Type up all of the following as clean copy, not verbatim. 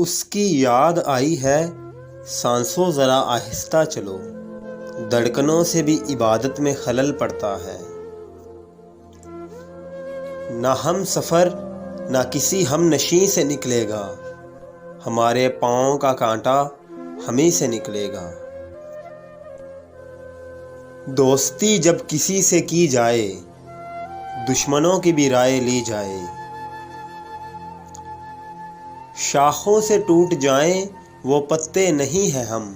اس کی یاد آئی ہے سانسوں ذرا آہستہ چلو، دھڑکنوں سے بھی عبادت میں خلل پڑتا ہے۔ نہ ہم سفر نہ کسی ہم نشیں سے نکلے گا، ہمارے پاؤں کا کانٹا ہمیں سے نکلے گا۔ دوستی جب کسی سے کی جائے، دشمنوں کی بھی رائے لی جائے۔ شاخوں سے ٹوٹ جائیں وہ پتے نہیں ہیں ہم،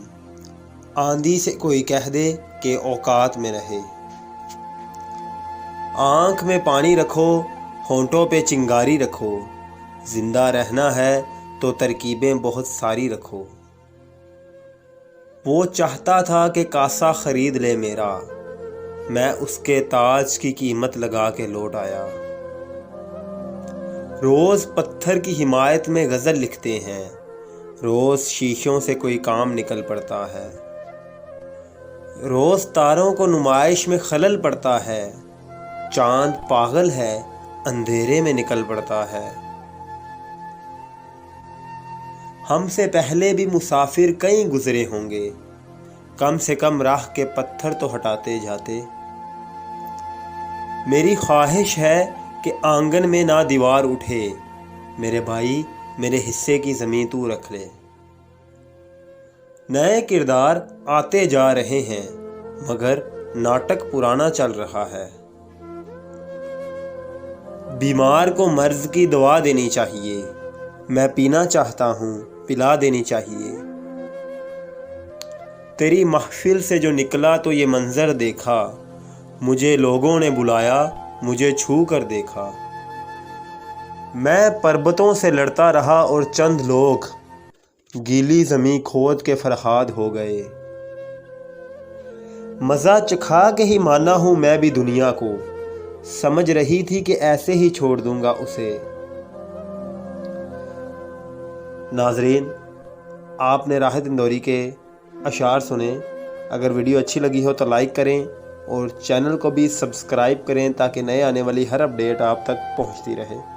آندھی سے کوئی کہہ دے کہ اوقات میں رہے۔ آنکھ میں پانی رکھو، ہونٹوں پہ چنگاری رکھو، زندہ رہنا ہے تو ترکیبیں بہت ساری رکھو۔ وہ چاہتا تھا کہ کاسہ خرید لے میرا، میں اس کے تاج کی قیمت لگا کے لوٹ آیا۔ روز پتھر کی حمایت میں غزل لکھتے ہیں، روز شیشوں سے کوئی کام نکل پڑتا ہے۔ روز تاروں کو نمائش میں خلل پڑتا ہے، چاند پاگل ہے اندھیرے میں نکل پڑتا ہے۔ ہم سے پہلے بھی مسافر کئی گزرے ہوں گے، کم سے کم راہ کے پتھر تو ہٹاتے جاتے۔ میری خواہش ہے کہ آنگن میں نہ دیوار اٹھے، میرے بھائی میرے حصے کی زمین تو رکھ لے۔ نئے کردار آتے جا رہے ہیں مگر ناٹک پرانا چل رہا ہے۔ بیمار کو مرض کی دوا دینی چاہیے، میں پینا چاہتا ہوں پلا دینی چاہیے۔ تیری محفل سے جو نکلا تو یہ منظر دیکھا، مجھے لوگوں نے بلایا مجھے چھو کر دیکھا۔ میں پربتوں سے لڑتا رہا اور چند لوگ گیلی زمیں کھود کے فرہاد ہو گئے۔ مزہ چکھا کے ہی مانا ہوں میں بھی دنیا کو، سمجھ رہی تھی کہ ایسے ہی چھوڑ دوں گا اسے۔ ناظرین، آپ نے راحت اندوری کے اشعار سنے۔ اگر ویڈیو اچھی لگی ہو تو لائک کریں اور چینل کو بھی سبسکرائب کریں تاکہ نئے آنے والی ہر اپڈیٹ آپ تک پہنچتی رہے۔